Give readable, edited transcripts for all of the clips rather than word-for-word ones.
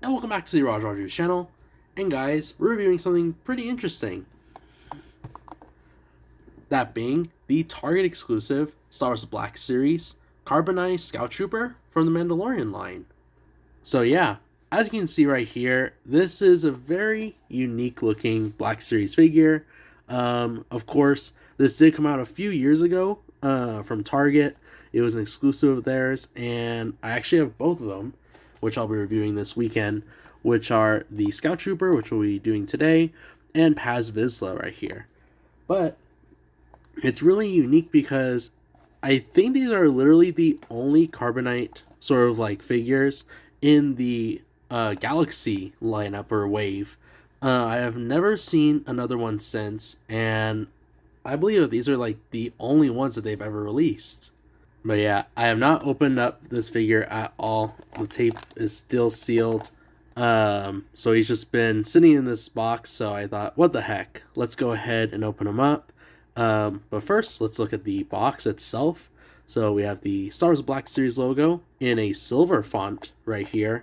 and welcome back to the Raj channel. And guys, we're reviewing something pretty interesting. That being the Target exclusive Star Wars Black Series Carbonite Scout Trooper from the Mandalorian line. So yeah, as you can see right here, this is a very unique looking Black Series figure. Of course, this did come out a few years ago from Target. It was an exclusive of theirs, and I actually have both of them, which I'll be reviewing this weekend, which are the Scout Trooper, which we'll be doing today, and Paz Vizsla right here. But it's really unique because I think these are literally the only Carbonite sort of like figures in the Galaxy lineup or wave. I have never seen another one since, and I believe that these are like the only ones that they've ever released. But yeah, I have not opened up this figure at all. The tape is still sealed. So he's just been sitting in this box, so I thought, what the heck? Let's go ahead and open him up. But first, let's look at the box itself. So we have the Star Wars Black Series logo in a silver font right here.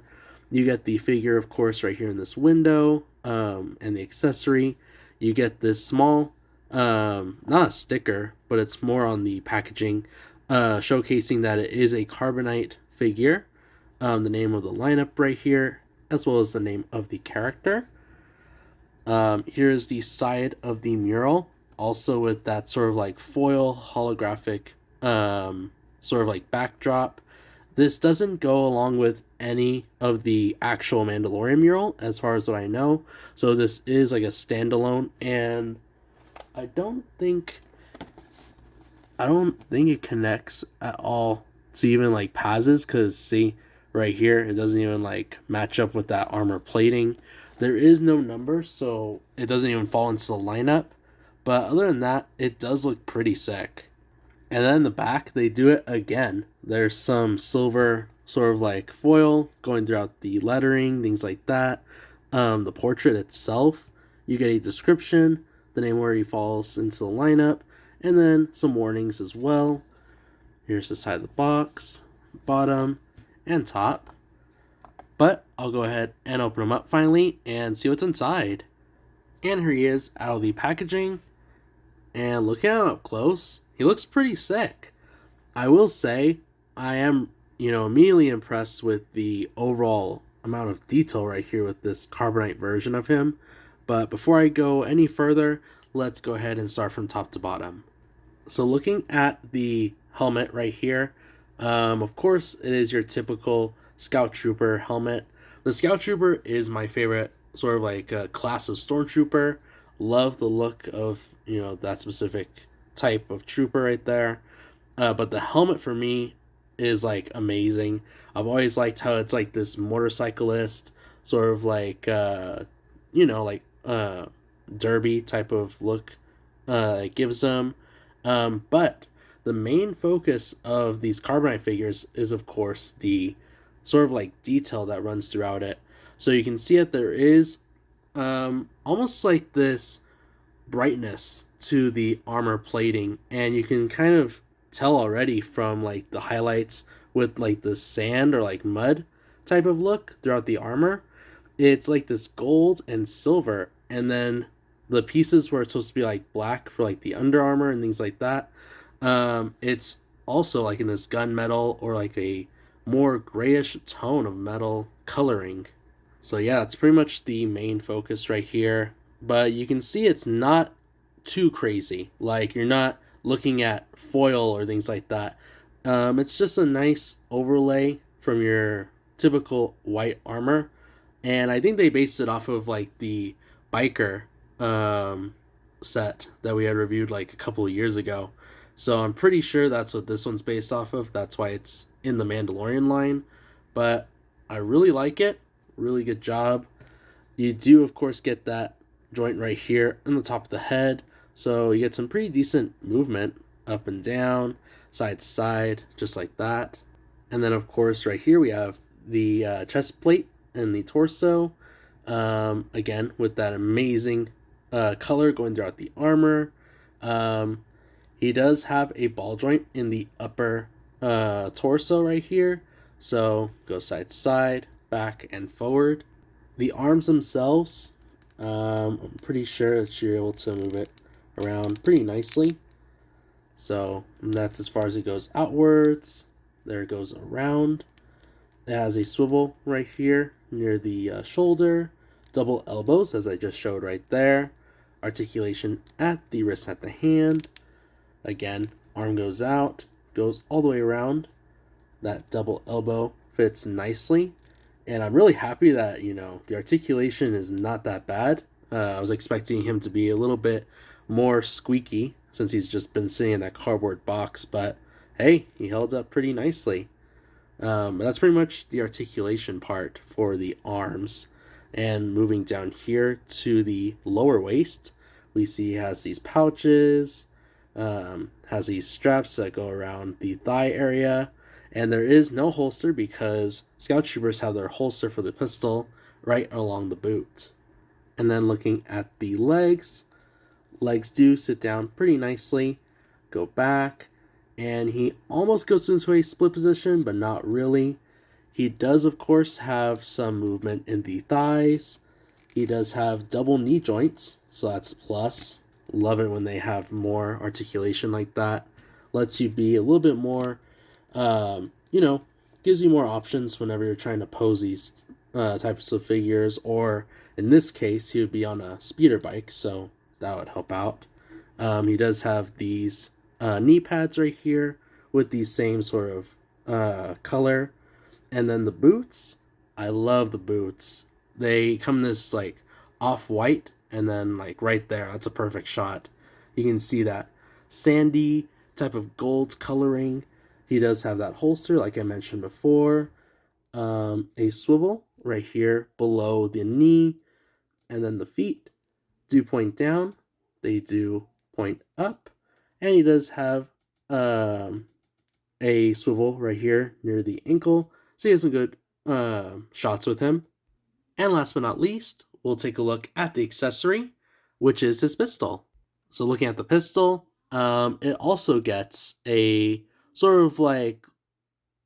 You get the figure, of course, right here in this window, and the accessory. You get this small, not a sticker, but it's more on the packaging, showcasing that it is a Carbonite figure. The name of the lineup right here, as well as the name of the character. Here's the side of the mural, also with that sort of like foil holographic sort of like backdrop. This doesn't go along with any of the actual Mandalorian mural, as far as what I know. So this is like a standalone, and I don't think it connects at all to even like Paz's, because see right here, it doesn't even like match up with that armor plating. There is no number, so it doesn't even fall into the lineup. But other than that, it does look pretty sick. And then in the back, they do it again. There's some silver sort of like foil going throughout the lettering, things like that. The portrait itself, you get a description, the name where he falls into the lineup, and then some warnings as well. Here's the side of the box, bottom, and top. But I'll go ahead and open them up finally and see what's inside. And here he is out of the packaging. And looking at him up close, he looks pretty sick. I will say, I am, immediately impressed with the overall amount of detail right here with this Carbonite version of him. But before I go any further, let's go ahead and start from top to bottom. So looking at the helmet right here, of course, it is your typical Scout Trooper helmet. The Scout Trooper is my favorite sort of like class of Stormtrooper. Love the look of, that specific type of trooper right there. But the helmet for me is like amazing. I've always liked how it's like this motorcyclist sort of like, derby type of look it gives them. But the main focus of these Carbonite figures is, of course, the sort of like detail that runs throughout it. So you can see that there is almost like this brightness to the armor plating, and you can kind of tell already from like the highlights with like the sand or like mud type of look throughout the armor. It's like this gold and silver, and then the pieces where it's supposed to be like black for like the Under Armour and things like that, it's also like in this gunmetal or like a more grayish tone of metal coloring. So yeah, that's pretty much the main focus right here. But you can see it's not too crazy. Like, you're not looking at foil or things like that. It's just a nice overlay from your typical white armor. And I think they based it off of like the biker set that we had reviewed like a couple of years ago. So I'm pretty sure that's what this one's based off of. That's why it's in the Mandalorian line. But I really like it. Really good job. You do, of course, get that joint right here in the top of the head. So you get some pretty decent movement up and down, side to side, just like that. And then, of course, right here we have the chest plate and the torso. Again, with that amazing color going throughout the armor. He does have a ball joint in the upper torso right here. So go side to side, back and forward. The arms themselves, I'm pretty sure that you're able to move it around pretty nicely. So that's as far as it goes outwards. There it goes around. It has a swivel right here near the shoulder, double elbows as I just showed right there, articulation at the wrist at the hand. Again, arm goes out, goes all the way around. That double elbow fits nicely. And I'm really happy that, the articulation is not that bad. I was expecting him to be a little bit more squeaky since he's just been sitting in that cardboard box, but hey, he held up pretty nicely. That's pretty much the articulation part for the arms. And moving down here to the lower waist, we see he has these pouches, has these straps that go around the thigh area, and there is no holster because Scout Troopers have their holster for the pistol right along the boot. And then looking at the legs do sit down pretty nicely, go back, and he almost goes into a split position, but not really. He does, of course, have some movement in the thighs. He does have double knee joints, so that's a plus. Love it when they have more articulation like that. Lets you be a little bit more, gives you more options whenever you're trying to pose these types of figures, or in this case, he would be on a speeder bike, so that would help out. He does have these knee pads right here with the same sort of color. And then the boots, I love the boots. They come this like off-white, and then like right there, that's a perfect shot. You can see that sandy type of gold coloring. He does have that holster, like I mentioned before. A swivel right here below the knee, and then the feet do point down. They do point up, and he does have a swivel right here near the ankle, so he has some good shots with him. And last but not least, we'll take a look at the accessory, which is his pistol. So looking at the pistol, it also gets a sort of like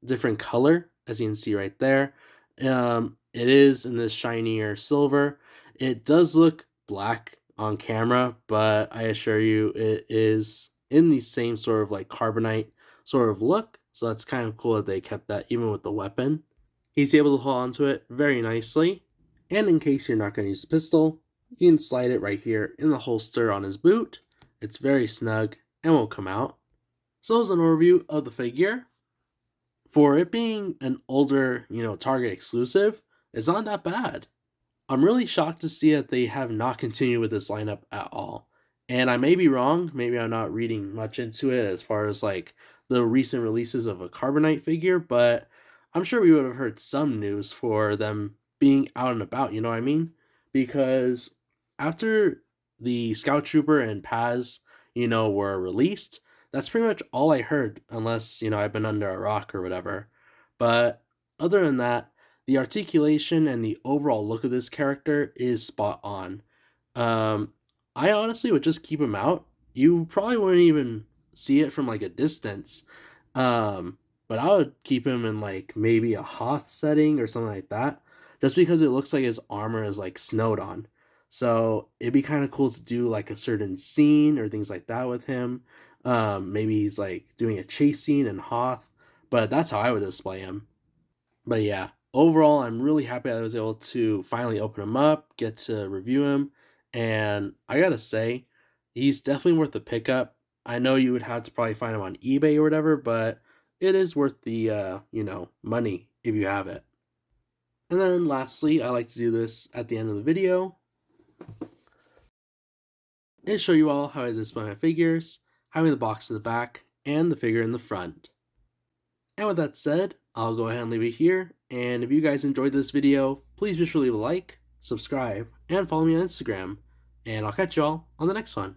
different color, as you can see right there. It is in this shinier silver. It does look black on camera, but I assure you it is in the same sort of like carbonite sort of look. So that's kind of cool that they kept that even with the weapon. He's able to hold onto it very nicely. And in case you're not going to use the pistol, you can slide it right here in the holster on his boot. It's very snug and won't come out. So as an overview of the figure, for it being an older, Target exclusive, it's not that bad. I'm really shocked to see that they have not continued with this lineup at all. And I may be wrong, maybe I'm not reading much into it as far as like the recent releases of a Carbonite figure, but I'm sure we would have heard some news for them being out and about, you know what I mean? Because after the Scout Trooper and Paz, were released, that's pretty much all I heard, unless, I've been under a rock or whatever. But other than that, the articulation and the overall look of this character is spot on. I honestly would just keep him out. You probably wouldn't even see it from like a distance. But I would keep him in like maybe a Hoth setting or something like that, just because it looks like his armor is like snowed on. So it'd be kind of cool to do like a certain scene or things like that with him. Maybe he's like doing a chase scene in Hoth, but that's how I would display him. But yeah, overall, I'm really happy I was able to finally open him up, get to review him, and I gotta say, he's definitely worth the pickup. I know you would have to probably find him on eBay or whatever, but it is worth the money if you have it. And then lastly, I like to do this at the end of the video and show you all how I display my figures, having the box in the back and the figure in the front. And with that said, I'll go ahead and leave it here, and if you guys enjoyed this video, please be sure to leave a like, subscribe, and follow me on Instagram, and I'll catch y'all on the next one.